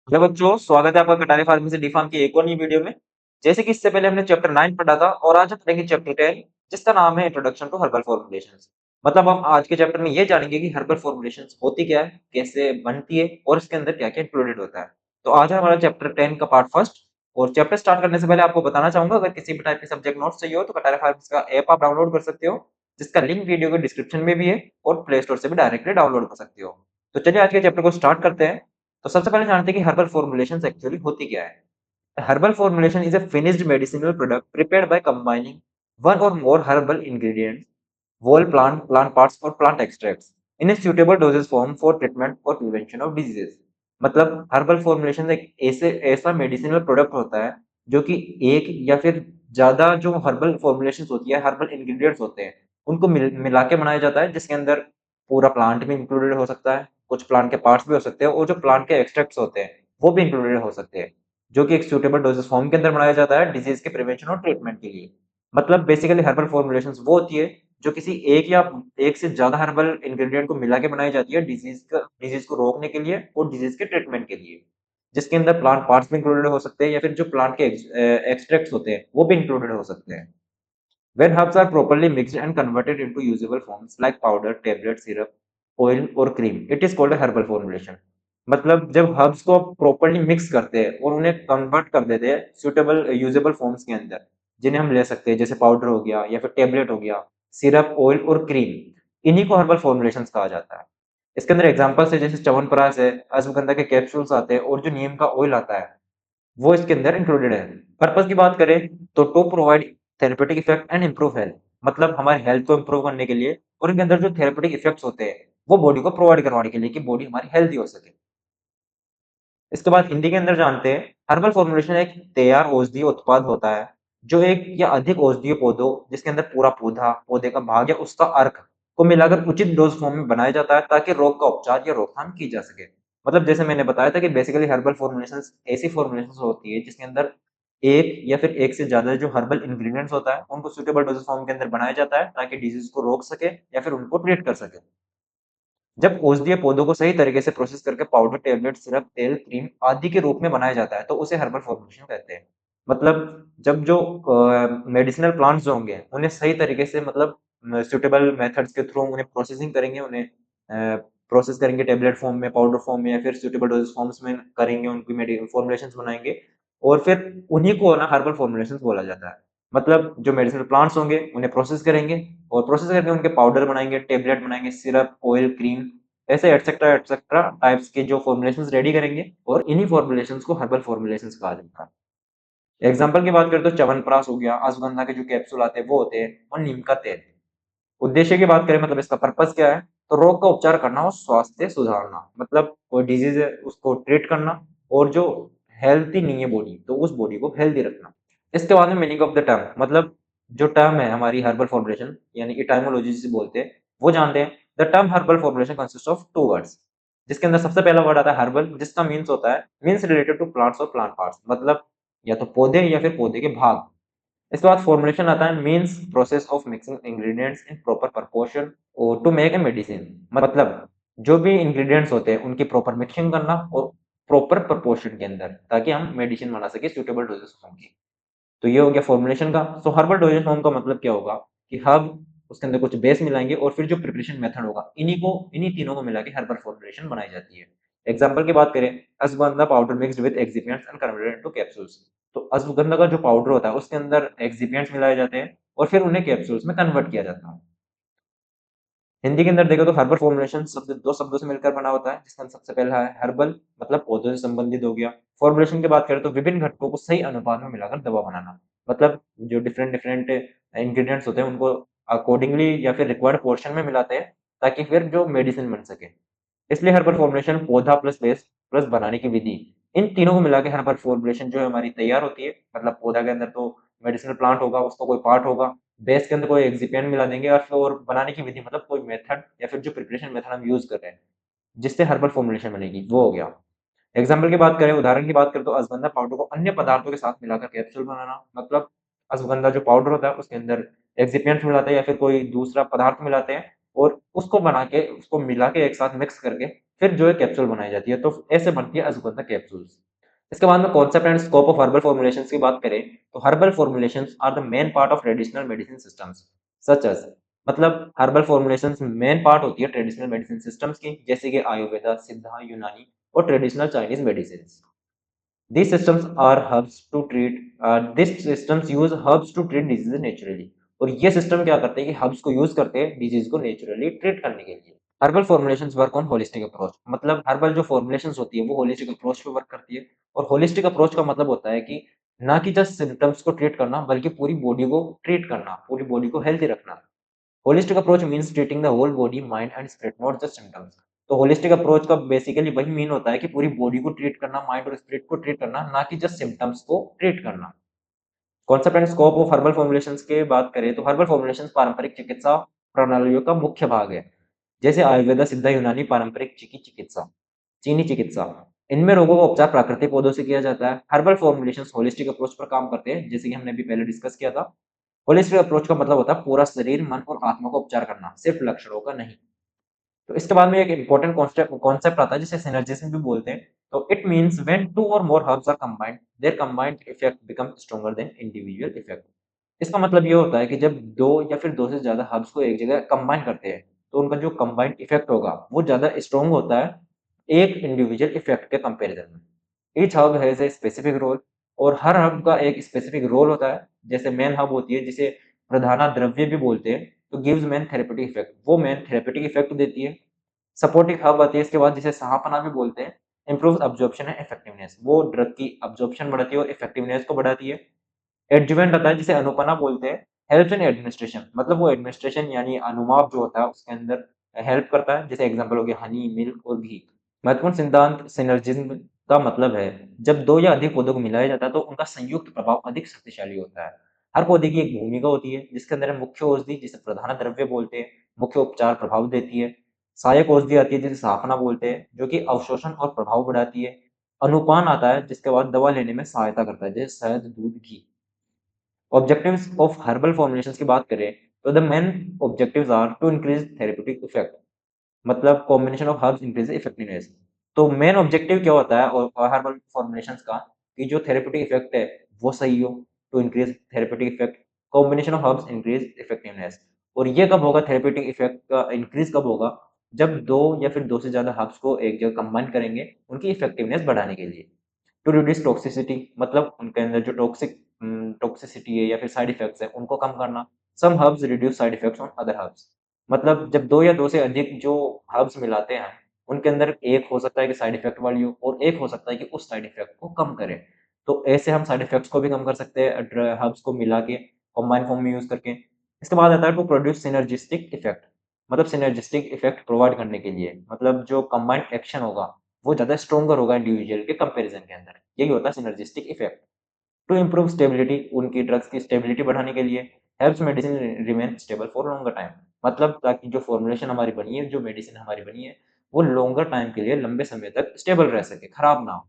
Hello बच्चों, स्वागत है आपका कटारी फार्मेसी से डी फार्म की एक और नई वीडियो में। जैसे कि इससे पहले हमने चैप्टर 9 पढ़ा था और आज हम पढ़ेंगे चैप्टर 10, जिसका नाम है इंट्रोडक्शन टू हर्बल फॉर्मुलेशंस। मतलब हम आज के चैप्टर में ये जानेंगे कि हर्बल फॉर्मुलेशंस होती क्या है, कैसे बनती है और इसके अंदर क्या-क्या इंक्लूडेड होता है। तो आज है हमारा चैप्टर 10 का पार्ट फर्स्ट। और चैप्टर स्टार्ट करने से पहले आपको बताना चाहूंगा, अगर किसी भी टाइप के सब्जेक्ट नोट्स चाहिए हो तो कटारी फार्मेसी का ऐप आप डाउनलोड कर सकते हो, जिसका लिंक वीडियो के डिस्क्रिप्शन में भी है और प्ले स्टोर से भी डायरेक्टली डाउनलोड कर सकते हो। तो चलिए आज के चैप्टर को स्टार्ट करते हैं। तो सबसे पहले जानते हैं कि हर्बल फॉर्मुलेशंस एक्चुअली होती क्या है। Herbal formulation is a finished medicinal product prepared by combining one और more herbal ingredients, whole plant parts or plant extracts in a suitable dosage form for treatment or prevention of diseases। मतलब herbal formulation एक ऐसे ऐसा medicinal product होता है जो कि एक या फिर ज्यादा जो हर्बल फॉर्मुलेशन होती है, हर्बल इंग्रेडिएंट्स होते हैं, उनको मिला के बनाया जाता है, जिसके अंदर पूरा प्लांट भी इंक्लूडेड हो सकता है, कुछ प्लांट के पार्ट्स भी हो सकते हैं और जो प्लांट के एक्सट्रैक्ट्स होते हैं वो भी इंक्लूडेड हो सकते हैं, जो कि एक सूटेबल डोजेज फॉर्म के अंदर बनाया जाता है डिजीज के प्रिवेंशन और ट्रीटमेंट के लिए। मतलब बेसिकली हर्बल फॉर्मुलेशंस वो होती है जो किसी एक या एक से ज्यादा हर्बल इंग्रेडिएंट को मिला के बनाई जाती है डिजीज को रोकने के लिए और डिजीज के ट्रीटमेंट के लिए, जिसके अंदर प्लांट पार्ट्स भी इंक्लूडेड हो सकते हैं या फिर जो प्लांट के एक्सट्रैक्ट्स होते हैं वो भी इंक्लूडेड हो सकते हैं। When herbs are properly mixed and converted into usable forms like powder, tablet, syrup, oil और cream, it is called a herbal formulation। मतलब जब हर्ब्स को प्रॉपरली मिक्स करते हैं और उन्हें कन्वर्ट कर देते हैं सुटेबल यूजेबल फॉर्म्स के अंदर, जिन्हें हम ले सकते हैं, जैसे पाउडर हो गया या फिर टेबलेट हो गया, सिरप, ऑयल और क्रीम, इन्हीं को हर्बल फॉर्मुलेशंस कहा जाता है। इसके अंदर एग्जांपल्स है जैसे च्यवनप्राश है, अश्वगंधा के कैप्सूल्स आते हैं और जो नीम का ऑयल आता है वो इसके अंदर इंक्लूडेड है। पर्पस की बात करें तो to provide therapeutic effect and improve health, मतलब हमारी हेल्थ को इंप्रूव करने के लिए और इनके अंदर जो थेरेपेटिक इफेक्ट्स होते हैं वो बॉडी को प्रोवाइड करवाने के लिए कि बॉडी हमारी हेल्थी हो सके। इसके बाद हिंदी के अंदर जानते हैं, हर्बल फॉर्मुलेशन एक तैयार औषधीय उत्पाद होता है जो एक या अधिक औषधीय पौधों, जिसके अंदर पूरा पौधा, पौधे का भाग या उसका अर्क को मिलाकर उचित डोज फॉर्म में बनाया जाता है ताकि रोग का उपचार या रोकथाम की जा सके। मतलब जैसे मैंने बताया था कि बेसिकली हर्बल फॉर्मुलेशंस ऐसी फॉर्मुलेशंस होती है जिसके अंदर एक या फिर एक से ज्यादा जो हर्बल इंग्रेडिएंट्स होता है उनको सुटेबल डोज फॉर्म के अंदर बनाया जाता है ताकि डिजीज को रोक सके या फिर उनको ट्रीट कर सके। जब औषधीय पौधों को सही तरीके से प्रोसेस करके पाउडर, टेबलेट, सिरप, तेल, क्रीम आदि के रूप में बनाया जाता है, तो उसे हर्बल फॉर्मुलेशन कहते हैं। मतलब जब जो मेडिसिनल प्लांट्स जो होंगे, उन्हें सही तरीके से, मतलब सूटेबल मेथड्स के थ्रू उन्हें प्रोसेसिंग करेंगे, उन्हें प्रोसेस करेंगे टेबलेट फॉर्म में, पाउडर फॉर्म में या फिर सूटेबल डोजेज फॉर्म्स में करेंगे, उनकी फॉर्मुलेशंस बनाएंगे और फिर उन्हीं को ना हर्बल फॉर्मुलेशंस बोला जाता है। मतलब जो मेडिसिनल प्लांट्स होंगे उन्हें प्रोसेस करेंगे और प्रोसेस करके उनके पाउडर बनाएंगे, टेबलेट बनाएंगे, सिरप, ऑयल, क्रीम, ऐसे एटसेट्रा एटसेट्रा टाइप्स के जो फॉर्मुलेशंस रेडी करेंगे और इन्हीं फॉर्मुलेशंस को हर्बल फॉर्मुलेशंस कहा जाता है। एग्जांपल की बात करें तो च्यवनप्राश हो गया, अश्वगंधा के जो कैप्सूल आते हैं वो होते हैं और नीम का तेल। उद्देश्य की बात करें, मतलब इसका पर्पस क्या है, तो रोग का उपचार करना और स्वास्थ्य सुधारना, मतलब कोई डिजीज है उसको ट्रीट करना और जो हेल्थी नहीं है बॉडी तो उस बॉडी को हेल्दी रखना। इसके बाद में मीनिंग ऑफ द टर्म, मतलब जो टर्म है हमारी हर्बल फॉर्मुलेशन यानी इटाइमोलॉजी जिसे बोलते हैं वो जानते हैं। The term herbal formulation consist of two words, जिसके अंदर सबसे पहला वर्ड आता है हर्बल, जिसका मीन्स होता है मीन्स रिलेटेड टू प्लांट्स और प्लांट पार्ट्स, मतलब या तो पौधे या फिर पौधे के भाग। इसके बाद फॉर्मुलेशन आता है means process of mixing ingredients in proper proportion और टू मेक ए मेडिसिन, मतलब जो भी इंग्रेडिएंट्स होते हैं उनकी प्रॉपर मिक्सिंग करना और प्रॉपर प्रोपोर्शन के अंदर, ताकि हम मेडिसिन बना सके सुटेबल डोजेस होंगी। तो ये हो गया फॉर्मुलेशन का। सो हर्बल डोजेज फॉर्म का मतलब क्या होगा कि हर्ब, उसके अंदर कुछ बेस मिलाएंगे और फिर जो प्रिपरेशन मेथड होगा इन्हीं तीनों को मिला के हर्बल फॉर्मुलेशन बनाई जाती है। एग्जांपल की बात करें, ashwagandha powder mixed with excipients and converted into capsules. तो अश्वगंधा का जो पाउडर होता है उसके अंदर एक्सिपिएंट्स मिलाए जाते हैं और फिर उन्हें कैप्सूल्स में कन्वर्ट किया जाता है। हिंदी के अंदर देखो तो हर्बल फॉर्मुलेशन शब्द दो शब्दों से मिलकर बना होता है, जिसका सबसे पहला है हर्बल, मतलब पौधों से संबंधित हो गया। फॉर्मुलेशन की बात करें तो विभिन्न घटकों को सही अनुपात में मिलाकर दवा बनाना, मतलब जो डिफरेंट डिफरेंट इंग्रेडिएंट्स होते हैं उनको अकॉर्डिंगली या फिर रिक्वायर्ड पोर्शन में मिलाते हैं ताकि फिर जो मेडिसिन बन सके। इसलिए हर्बल फॉर्मुलेशन पौधा प्लस बेस प्लस बनाने की विधि, इन तीनों को मिला के हर्बल फॉर्मुलेशन जो है हमारी तैयार होती है। मतलब पौधा के अंदर तो मेडिसिनल प्लांट होगा, उसका कोई पार्ट होगा, बेस के अंदर कोई एक्सिपिएंट मिला देंगे और फिर और बनाने की विधि, मतलब कोई मेथड या फिर जो प्रिपरेशन मेथड हम यूज कर रहे हैं जिससे हर्बल फॉर्मुलेशन बनेगी, वो हो गया। एग्जाम्पल की बात करें, उदाहरण की बात करें तो अश्वगंधा पाउडर को अन्य पदार्थों के साथ मिलाकर कैप्सूल बनाना, मतलब अश्वगंधा जो पाउडर होता है उसके अंदर एक्सिपिएंट्स मिलाते हैं या फिर कोई दूसरा पदार्थ मिलाते हैं और उसको बना के उसको मिला के एक साथ मिक्स करके फिर जो है कैप्सूल बनाई जाती है, तो ऐसे बनती है अश्वगंधा कैप्सूल्स। इसके बाद में concept and scope of herbal formulations की बात करें, तो herbal formulations are the main part of traditional medicine systems such as, मतलब हर्बल फॉर्मुलेशंस मेन पार्ट होती है ट्रेडिशनल मेडिसिन सिस्टम्स की, जैसे कि आयुर्वेदा, सिद्धा, यूनानी और traditional Chinese medicine. These systems are herbs to treat these systems use herbs to treat diseases naturally। और ये सिस्टम क्या करते हैं कि हर्ब्स को यूज करते हैं डिजीज को नेचुरली ट्रीट करने के लिए। Herbal formulations work on holistic approach, मतलब हर्बल जो फॉर्मुलेशंस होती है वो होलिस्टिक अप्रोच पे वर्क करती है। और होलिस्टिक अप्रोच का मतलब होता है कि ना कि जस्ट सिम्टम्स को ट्रीट करना, बल्कि पूरी बॉडी को ट्रीट करना, पूरी बॉडी को हेल्थी रखना। Holistic approach means treating the whole body, mind and spirit, not just symptoms. तो होलिस्टिक अप्रोच का बेसिकली वही मीन होता है कि पूरी बॉडी को ट्रीट करना, माइंड और स्पिरिट को ट्रीट करना, ना कि जस्ट सिम्पटम्स को ट्रीट करना। Concept and scope of herbal formulations के बात करें, तो हर्बल फॉर्मुलेशंस पारंपरिक चिकित्सा प्रणालियों का मुख्य भाग है, जैसे आयुर्वेदा, सिद्धा, यूनानी, पारंपरिक चिकित्सा, चीनी चिकित्सा। इनमें रोगों का उपचार प्राकृतिक पौधों से किया जाता है। हर्बल फॉर्मुलेशंस होलिस्टिक अप्रोच पर काम करते हैं, जैसे कि हमने अभी पहले डिस्कस किया था। होलिस्टिक अप्रोच का मतलब होता है पूरा शरीर, मन और आत्मा का उपचार करना, सिर्फ लक्षणों का नहीं। तो इसके बाद में एक इंपॉर्टेंट कॉन्सेप्ट आता है जिसे सिनर्जिज्म भी बोलते हैं। तो इट मींस व्हेन टू और more herbs are combined, their combined effect become stronger than individual effect. इसका मतलब ये होता है कि जब दो या फिर दो से ज्यादा हर्ब्स को एक जगह कंबाइन करते हैं, तो उनका जो कंबाइंड इफेक्ट होगा वो ज्यादा स्ट्रॉन्ग होता है एक इंडिविजुअल इफेक्ट के कंपैरिजन में। Each herb has a specific role, और हर हर्ब का एक स्पेसिफिक रोल होता है। जैसे मेन हर्ब होती है जिसे प्रधाना द्रव्य भी बोलते हैं, तो गिव्स मेन थेरेपेटिक इफेक्ट, वो मेन थेरेपेटिक इफेक्ट देती है। सपोर्टिव हब आती है इसके बाद, जिसे सहापना भी बोलते हैं। इम्प्रूव अब्जॉर्प्शन एंड इफेक्टिवनेस, वो ड्रग की अब्जॉर्प्शन बढ़ाती है और इफेक्टिवनेस को बढ़ाती है। एडजुवेंट आता है जिसे अनुपना बोलते हैं। हेल्प्स इन एडमिनिस्ट्रेशन, मतलब वो एडमिनिस्ट्रेशन यानी अनुमाप जो होता है उसके अंदर हेल्प करता है, जैसे एग्जांपल हो गया हनी, मिल्क और घी। महत्वपूर्ण सिद्धांत सिनर्जिज्म का मतलब है जब दो या अधिक पौधों को मिलाया जाता है तो उनका संयुक्त प्रभाव अधिक शक्तिशाली होता है। हर पौधे की एक भूमिका होती है, जिसके अंदर है मुख्य औषधि जिसे प्रधान द्रव्य बोलते हैं, मुख्य उपचार प्रभाव देती है। सहायक औषधि आती है जिसे सहापना बोलते हैं, जो कि अवशोषण और प्रभाव बढ़ाती है। अनुपान आता है जिसके बाद दवा लेने में सहायता करता है, जैसे शहद, दूध, घी। ऑब्जेक्टिव्स ऑफ हर्बल फॉर्मुलेशंस की बात करें, तो the main objectives are to increase therapeutic effect, मतलब combination of herbs increase effectiveness. तो मेन ऑब्जेक्टिव क्या होता है और हर्बल फॉर्मुलेशंस का, कि जो थेरेप्यूटिक इफेक्ट है वो सही हो, to increase therapeutic effect, combination of herbs increase effectiveness. और ये कब होगा, थेरेप्यूटिक इफेक्ट का इंक्रीज कब होगा, जब दो या फिर दो से ज्यादा हर्ब्स को एक जगह कंबाइन करेंगे उनकी इफेक्टिवनेस बढ़ाने के लिए। टू रिड्यूस टॉक्सिसिटी, मतलब उनके अंदर जो टॉक्सिसिटी है या फिर साइड इफेक्ट्स है उनको कम करना। Some herbs reduce side effects on other herbs, मतलब जब दो या दो से अधिक जो हर्ब्स मिलाते हैं उनके अंदर एक हो सकता है कि साइड इफेक्ट वाली हो और एक हो सकता है कि उस साइड इफेक्ट को कम करे। तो ऐसे हम साइड इफेक्ट्स को भी कम कर सकते हैं हर्ब्स को मिला के, कॉम्बाइन फॉर्म में यूज करके। इसके बाद आता है टू प्रोड्यूस सिनर्जिस्टिक इफेक्ट, मतलब सिनर्जिस्टिक इफेक्ट प्रोवाइड करने के लिए, मतलब जो कंबाइंड एक्शन होगा वो ज्यादा स्ट्रोंगर होगा इंडिविजुअल के कंपैरिजन के अंदर, यही होता है synergistic effect. To improve stability, उनकी ड्रग्स की स्टेबिलिटी बढ़ाने के लिए। Helps medicine remain stable for longer time, मतलब ताकि जो फॉर्मुलेशन हमारी बनी है, जो मेडिसिन हमारी बनी है, वो लॉन्गर टाइम के लिए, लंबे समय तक स्टेबल रह सके, खराब ना हो।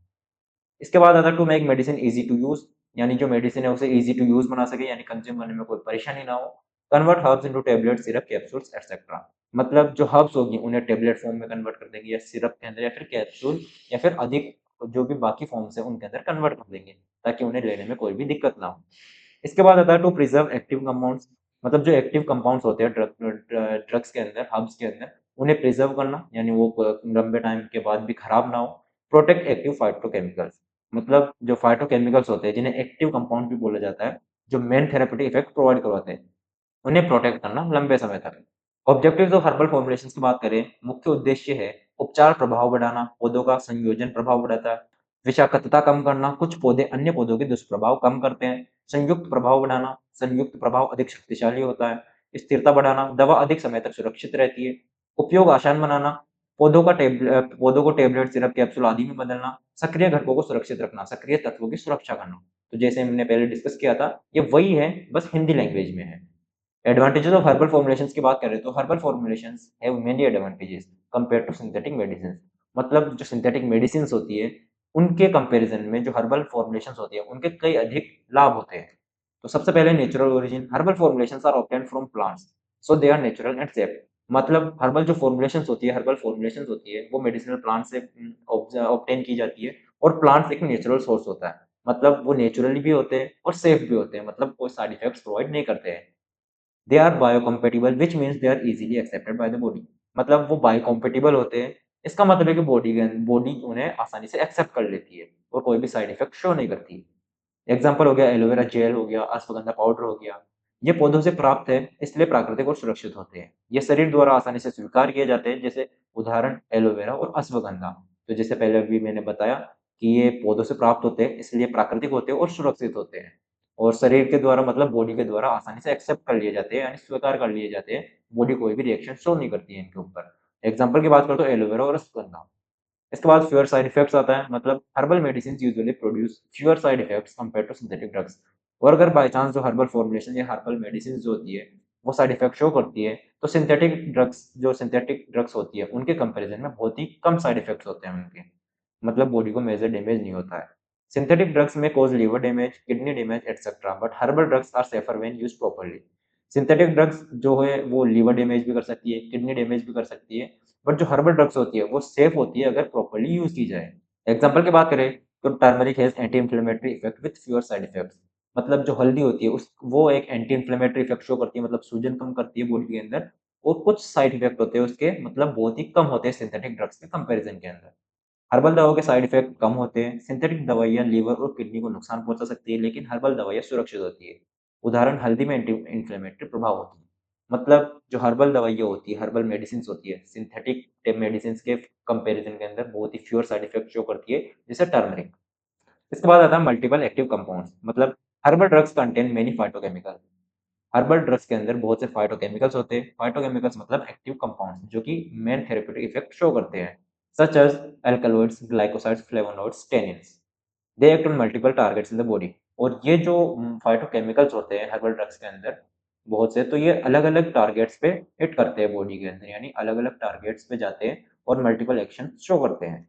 इसके बाद आता है to make medicine easy to use, यानी जो मेडिसिन है उसे ईजी टू यूज बना सके, यानी कंज्यूम करने में कोई परेशानी ना हो। Convert herbs into tablet, syrup, capsules etcetera, मतलब जो हर्ब्स होगी उन्हें टेबलेट फॉर्म में कन्वर्ट कर देंगे, या सिरप के अंदर, या फिर कैप्सूल, या फिर अधिक जो भी बाकी फॉर्म्स है उनके अंदर कन्वर्ट कर देंगे, ताकि उन्हें लेने में कोई भी दिक्कत ना हो। इसके बाद आता है टू प्रिजर्व एक्टिव कंपाउंड्स, मतलब जो एक्टिव कंपाउंड्स होते हैं ड्रग्स के अंदर, हर्ब्स के अंदर, उन्हें प्रिजर्व करना, यानी वो लंबे टाइम के बाद भी खराब ना हो। प्रोटेक्ट एक्टिव फाइटोकेमिकल्स, मतलब जो फाइटोकेमिकल्स होते हैं जिन्हें एक्टिव कंपाउंड भी बोला जाता है, जो मेन थेरेपेटिक इफेक्ट प्रोवाइड करवाते हैं, उन्हें प्रोटेक्ट करना लंबे समय तक। ऑब्जेक्टिव्स ऑफ हर्बल फॉर्मुलेशंस की बात करें, मुख्य उद्देश्य है उपचार प्रभाव बढ़ाना, पौधों का संयोजन प्रभाव बढ़ाता है, विषाक्तता कम करना, कुछ पौधे अन्य पौधों के दुष्प्रभाव कम करते हैं, संयुक्त प्रभाव बढ़ाना, संयुक्त प्रभाव अधिक शक्तिशाली होता है, स्थिरता बढ़ाना, दवा अधिक समय तक सुरक्षित रहती है, उपयोग आसान बनाना, पौधों को टेबलेट, सिरप, कैप्सूल आदि में बदलना, सक्रिय घटकों को सुरक्षित रखना, सक्रिय तत्वों की सुरक्षा करना। तो जैसे हमने पहले डिस्कस किया था, ये वही है, बस हिंदी लैंग्वेज में है। एडवांटेजेस ऑफ हर्बल फॉर्मुलेशंस की बात करें, तो herbal formulations have many advantages compare to synthetic medicine, मतलब जो सिंथेटिक मेडिसिन होती है उनके कंपैरिजन में जो हर्बल फॉर्मुलेशंस होती है उनके कई अधिक लाभ होते हैं। तो सबसे पहले natural origin, herbal formulations are obtained from plants, so they are natural and safe. मतलब हर्बल जो फॉर्मुलेशंस होती है, हर्बल फॉर्मुलेशंस होती है, वो मेडिसिनल प्लांट से ऑब्टेन की जाती है और प्लांट्स एक नेचुरल सोर्स होता है। मतलब वो नेचुरली भी होते हैं और सेफ भी होते हैं, मतलब कोई साइड इफेक्ट्स प्रोवाइड नहीं करते हैं। They are biocompatible which means they are easily accepted by the body. मतलब वो बायोकम्पैटिबल होते हैं, इसका मतलब है कि बॉडी उन्हें आसानी से एक्सेप्ट कर लेती है और कोई भी साइड इफेक्ट शो नहीं करती। एग्जाम्पल हो गया एलोवेरा जेल हो गया, अश्वगंधा पाउडर हो गया। ये पौधों से प्राप्त है, इसलिए प्राकृतिक और सुरक्षित होते हैं। ये शरीर द्वारा आसानी से स्वीकार किए जाते हैं, जैसे उदाहरण एलोवेरा और अश्वगंधा। तो जैसे पहले भी मैंने बताया कि ये पौधों से प्राप्त होते हैं, इसलिए प्राकृतिक होते हैं और सुरक्षित होते हैं। और शरीर के द्वारा मतलब बॉडी के द्वारा आसानी से एक्सेप्ट कर लिए जाते हैं, यानी स्वीकार कर लिए जाते हैं। बॉडी कोई भी रिएक्शन शो नहीं करती है इनके ऊपर। एग्जाम्पल की बात करो तो एलोवेरा और अश्वगंधा। इसके बाद फ्यूअर साइड इफेक्ट्स आता है, मतलब herbal medicine usually produce fewer side effects compare to synthetic drugs. और अगर बाय चांस जो हर्बल फॉर्मुलेशन या हर्बल मेडिसिन जो होती है वो साइड इफेक्ट शो करती है, तो सिंथेटिक ड्रग्स होती है उनके कंपैरिजन में बहुत ही कम साइड इफेक्ट्स होते हैं उनके। मतलब बॉडी को मेजर डैमेज नहीं होता है। सिंथेटिक ड्रग्स में cause liver damage, kidney damage etcetera, but herbal drugs are safer when used properly. Synthetic drugs जो है वो लिवर डैमेज भी कर सकती है, किडनी डैमेज भी कर सकती है, बट जो हर्बल ड्रग्स होती है वो सेफ होती है अगर प्रॉपर्ली यूज की जाए। एग्जाम्पल की बात करें तो turmeric has anti inflammatory effect with fewer side effects. मतलब जो हल्दी होती है उस वो एक एंटी इंफ्लेमेटरी इफेक्ट शो करती है, मतलब सूजन कम करती है बॉडी के अंदर। और कुछ साइड इफेक्ट होते हैं उसके, मतलब बहुत ही कम होते हैं सिंथेटिक ड्रग्स के कंपैरिजन के अंदर। हर्बल दवाओं के साइड इफेक्ट कम होते हैं। सिंथेटिक दवाइयाँ लीवर और किडनी को नुकसान पहुंचा सकती है, लेकिन हर्बल दवाइयाँ सुरक्षित होती है। उदाहरण हल्दी में एंटी इंफ्लेमेटरी प्रभाव होती है। मतलब जो हर्बल दवाइयाँ होती है, हर्बल मेडिसिन होती है, सिंथेटिक मेडिसिन के कंपैरिजन के अंदर बहुत ही फ्यूअर साइड इफेक्ट शो करती है, जैसे टर्मरिक। इसके बाद आता है मल्टीपल एक्टिव कंपाउंड्स। मतलब herbal drugs contain many phytochemical. Herbal drugs के अंदर बहुत से फाइटोकेमिकल्स होते हैं। फाइटोकेमिकल्स मतलब एक्टिव कंपाउंड्स जो कि मेन थेरेप्यूटिक इफेक्ट शो करते हैं, such as alkaloids, glycosides, flavonoids, tannins. They act on multiple targets in the body. और ये जो फाइटोकेमिकल्स होते हैं हर्बल ड्रग्स के अंदर बहुत से, तो ये अलग अलग टारगेट्स पे हिट करते हैं बॉडी के अंदर, यानी अलग अलग टारगेट्स पे जाते हैं और मल्टीपल एक्शन शो करते हैं।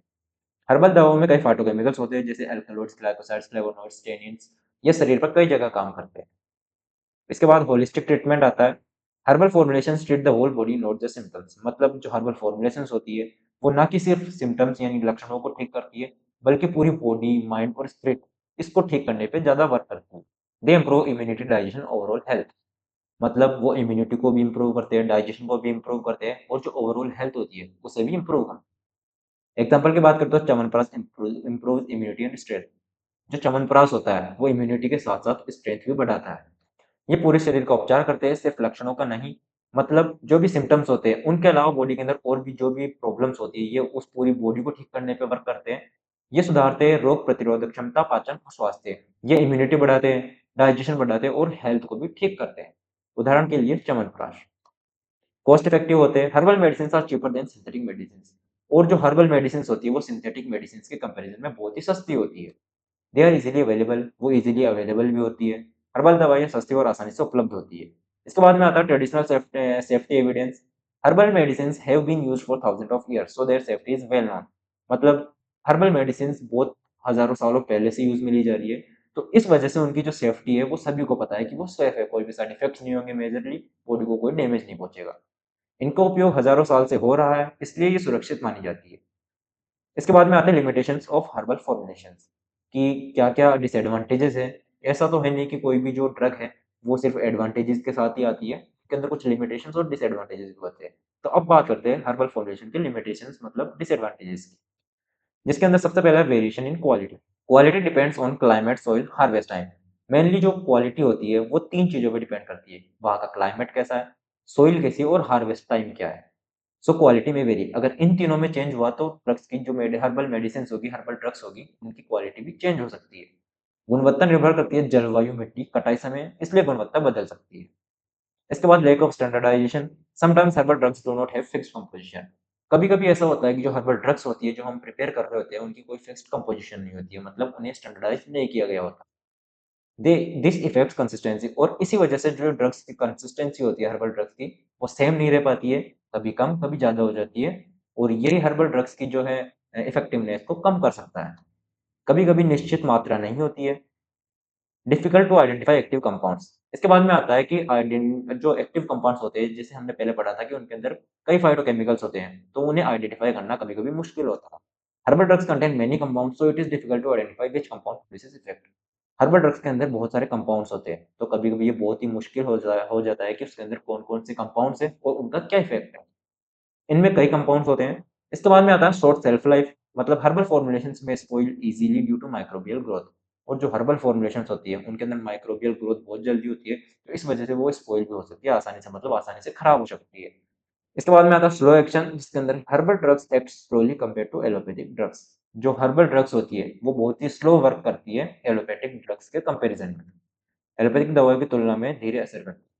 हर्बल दवाओं में कई फाइटोकेमिकल्स होते हैं, जैसे अल्कलॉइड्स, ग्लाइकोसाइड्स, फ्लेवोनोइड्स, टेनिन्स। ये शरीर पर कई जगह काम करते हैं। इसके बाद होलिस्टिक ट्रीटमेंट आता है। Herbal formulations treat the whole body, not just symptoms. मतलब जो हर्बल फॉर्मुलेशंस होती है वो ना कि सिर्फ सिम्टम्स यानी लक्षणों को ठीक करती है, बल्कि पूरी बॉडी, माइंड और स्पिरिट इसको ठीक करने पे ज्यादा वर्क करती है। दे improve immunity, digestion, overall health. मतलब वो इम्यूनिटी को भी इम्प्रूव करते हैं, डाइजेशन को भी इम्प्रूव करते हैं और जो ओवरऑल हेल्थ होती है उसे भी इम्प्रूव करते हैं। एग्जाम्पल की बात करते हो chyawanprash improve immunity and strength. जो च्यवनप्राश होता है वो इम्यूनिटी के साथ साथ स्ट्रेंथ भी बढ़ाता है। ये पूरे शरीर का उपचार करते हैं, सिर्फ लक्षणों का नहीं। मतलब जो भी सिम्टम्स होते हैं उनके अलावा बॉडी के अंदर और भी जो भी प्रॉब्लम्स होती है ये उस पूरी बॉडी को ठीक करने पे वर्क करते हैं। ये सुधारते हैं रोग प्रतिरोधक क्षमता, पाचन और स्वास्थ्य। ये इम्यूनिटी बढ़ाते हैं, डाइजेशन बढ़ाते हैं और हेल्थ को भी ठीक करते हैं। उदाहरण के लिए च्यवनप्राश। कॉस्ट इफेक्टिव होते हैं। Herbal medicine are cheaper than synthetic medicine. और जो हर्बल मेडिसिन होती है वो सिंथेटिक मेडिसिन के कंपेरिजन में बहुत ही सस्ती होती है। दे आर इजीली अवेलेबल, वो इजीली अवेलेबल भी होती है। हर्बल दवाइयाँ सस्ती और आसानी से उपलब्ध होती है। इसके बाद में आता है traditional safety evidence. Herbal medicine have been used for thousand of years, so their safety is well known. मतलब हर्बल मेडिसिन बहुत हजारों सालों पहले से यूज में ली जा रही है, तो इस वजह से उनकी जो सेफ्टी है वो सभी को पता है कि वो सेफ है, कोई भी साइड इफेक्ट्स नहीं होंगे, मेजरली बॉडी को कोई डैमेज नहीं पहुंचेगा। इनका उपयोग हजारों साल से हो रहा है, इसलिए ये सुरक्षित मानी जाती है। इसके बाद में आते हैं लिमिटेशंस ऑफ हर्बल फॉर्मुलेशंस, कि क्या-क्या डिसएडवांटेजेस है। ऐसा तो है नहीं कि कोई भी जो ड्रग है वो सिर्फ एडवांटेजेस के साथ ही आती है, इसके अंदर कुछ लिमिटेशंस और डिसएडवांटेजेस भी होते हैं। तो अब बात करते हैं हर्बल फॉर्मुलेशन के लिमिटेशंस मतलब डिसएडवांटेजेस की, जिसके अंदर सबसे पहला है variation in quality. Quality depends on climate, soil, harvest time. Mainly जो क्वालिटी होती है वो 3 चीज़ों पे डिपेंड करती है। वहाँ का क्लाइमेट कैसा है, सॉइल कैसी है और हार्वेस्ट टाइम क्या है। सो क्वालिटी में वेरी, अगर इन तीनों में चेंज हुआ तो ड्रग्स की जो हर्बल मेडिसिन होगी, हर्बल ड्रग्स होगी, उनकी क्वालिटी भी चेंज हो सकती है। गुणवत्ता निर्भर करती है जलवायु, मिट्टी, कटाई समय, इसलिए गुणवत्ता बदल सकती है। इसके बाद lack of standardization. Sometimes herbal drugs do not have fixed composition. कभी-कभी ऐसा होता है कि जो हर्बल ड्रग्स होती है जो हम प्रिपेयर कर रहे होते हैं उनकी कोई फिक्स्ड कंपोजिशन नहीं होती है, मतलब उन्हें स्टैंडर्डाइज नहीं किया गया होता। दे दिस इफेक्ट्स कंसिस्टेंसी, और इसी वजह से जो ड्रग्स की कंसिस्टेंसी होती है हर्बल ड्रग्स की वो सेम नहीं रह पाती है, कभी कम कभी ज़्यादा हो जाती है। और यही हर्बल ड्रग्स की जो है इफेक्टिवनेस को कम कर सकता है। कभी-कभी निश्चित मात्रा नहीं होती है। Difficult to identify active compounds. इसके बाद में आता है कि जो एक्टिव कंपाउंड्स होते हैं, जैसे हमने पहले पढ़ा था कि उनके अंदर कई फाइटोकेमिकल्स होते हैं, तो उन्हें आइडेंटिफाई करना कभी-कभी मुश्किल होता है। Herbal drugs contain many compounds, so it is difficult to identify which compound produces effect. Herbal drugs के अंदर बहुत सारे कंपाउंड्स होते हैं, तो कभी-कभी ये बहुत ही मुश्किल हो जाता है कि उसके अंदर कौन-कौन से कंपाउंड्स हैं और उनका क्या इफेक्ट है। इनमें कई कंपाउंड्स होते हैं। इसके बाद में आता है शॉर्ट शेल्फ लाइफ, मतलब हर्बल फॉर्मुलेशंस में spoil easily due to microbial growth. और जो हर्बल फॉर्मुलेशंस होती है उनके अंदर माइक्रोबियल ग्रोथ बहुत जल्दी होती है, तो इस वजह से वो स्पॉइल भी हो सकती है आसानी से, मतलब आसानी से खराब हो सकती है। इसके बाद में आता है स्लो एक्शन, जिसके अंदर herbal drugs act slowly compare to allopathic drugs. जो हर्बल ड्रग्स होती है वो बहुत ही स्लो वर्क करती है एलोपैथिक ड्रग्स के कंपैरिजन में। एलोपैथिक दवाओं की तुलना में धीरे असर करती है।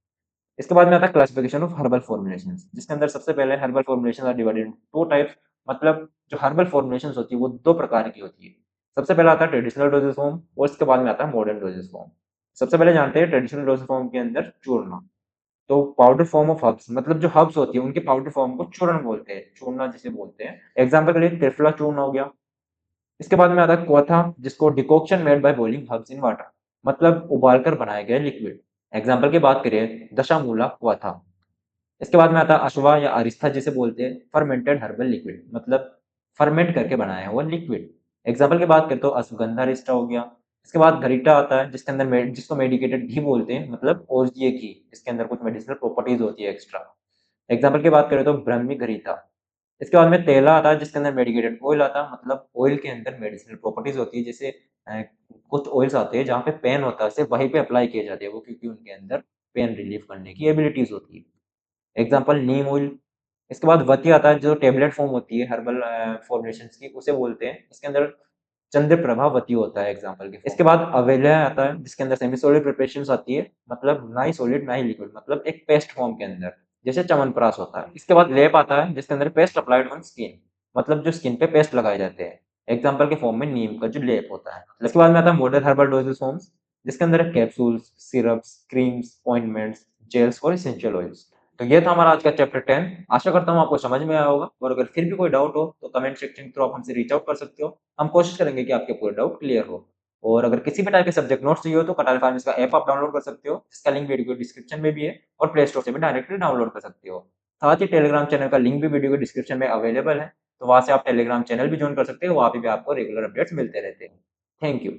इसके बाद में आता है क्लासिफिकेशन ऑफ हर्बल फॉर्मुलेशंस, जिसके अंदर सबसे पहले herbal formulations are divided into two types. मतलब जो हर्बल फॉर्मुलेशंस होती है वो दो प्रकार की होती है। सबसे पहला आता है ट्रेडिशनल डोजेज फॉर्म और इसके बाद में आता है मॉडर्न डोजेज फॉर्म। सबसे पहले जानते हैं ट्रेडिशनल डोजेज फॉर्म के अंदर चूर्ण। तो पाउडर फॉर्म ऑफ हर्ब्स, मतलब जो हर्ब्स होती है उनके पाउडर फॉर्म को चूर्ण बोलते हैं, चूर्णा जिसे बोलते हैं। एग्जांपल के लिए त्रिफला चूर्ण हो गया। इसके बाद में आता है क्वाथा, जिसको decoction made by boiling herbs in water, मतलब उबालकर बनाया गया लिक्विड। एग्जांपल की बात करें, दशामूला क्वाथा। इसके बाद में आता है अश्वा या अरिस्ता, जिसे बोलते हैं फर्मेंटेड हर्बल लिक्विड, मतलब फर्मेंट करके बनाया हुआ लिक्विड। एग्जांपल की बात करें तो अश्वगंधा अरिस्टा हो गया। इसके बाद गरीटा आता है, जिसके अंदर जिसको मेडिकेटेड घी बोलते हैं, मतलब ओरिजिए घी, इसके अंदर कुछ मेडिसिनल प्रॉपर्टीज होती है एक्स्ट्रा। एग्जांपल की बात करें तो ब्रह्मी गरीता। इसके बाद में तेला आता है, जिसके अंदर मेडिकेटेड ऑयल आता है, मतलब ऑयल के अंदर मेडिसिनल प्रॉपर्टीज होती है। जैसे कुछ ऑयल्स आते हैं जहाँ पे पेन होता है, सिर्फ वहीं पे अप्लाई किए जाते हैं वो, क्योंकि उनके अंदर पेन रिलीफ करने की एबिलिटीज होती है। एग्जांपल नीम ऑयल। इसके बाद वती आता है, जो टेबलेट फॉर्म होती है हर्बल फॉर्मुलेशंस की, उसे बोलते हैं। इसके अंदर चंद्रप्रभा वती होता है एग्जांपल के। इसके बाद अवेल्या आता है, जिसके अंदर सेमी सॉलिड प्रिपरेशंस आती है, मतलब ना ही सॉलिड ना ही लिक्विड, मतलब एक पेस्ट फॉर्म के अंदर, जैसे च्यवनप्राश होता है। इसके बाद लेप आता है, जिसके अंदर पेस्ट अप्लाइड ऑन स्किन, मतलब जो स्किन पे पेस्ट लगाए जाते हैं। एग्जांपल के फॉर्म में नीम का जो लेप होता है। इसके बाद में आता है मॉडर्न हर्बल डोजेज फॉर्म्स, जिसके अंदर capsules, syrups, creams, ointments, gels और एसेंशियल ऑयल्स। तो ये था हमारा आज का चैप्टर 10। आशा करता हूँ आपको समझ में आया होगा, और अगर फिर भी कोई डाउट हो तो कमेंट सेक्शन के थ्रू आप हमसे रीच आउट कर सकते हो। हम कोशिश करेंगे कि आपके पूरे डाउट क्लियर हो। और अगर किसी भी टाइप के सब्जेक्ट नोट्स चाहिए हो तो कटारी फार्मेसी का ऐप आप डाउनलोड कर सकते हो, जिसका लिंक वीडियो के डिस्क्रिप्शन में भी है, और प्ले स्टोर से भी डायरेक्टली डाउनलोड कर सकते हो। साथ ही टेलीग्राम चैनल का लिंक भी वीडियो के डिस्क्रिप्शन में अवेलेबल है, तो वहां से आप टेलीग्राम चैनल भी ज्वाइन कर सकते हो, वहां पे भी आपको रेगुलर अपडेट्स मिलते रहते हैं। Thank you.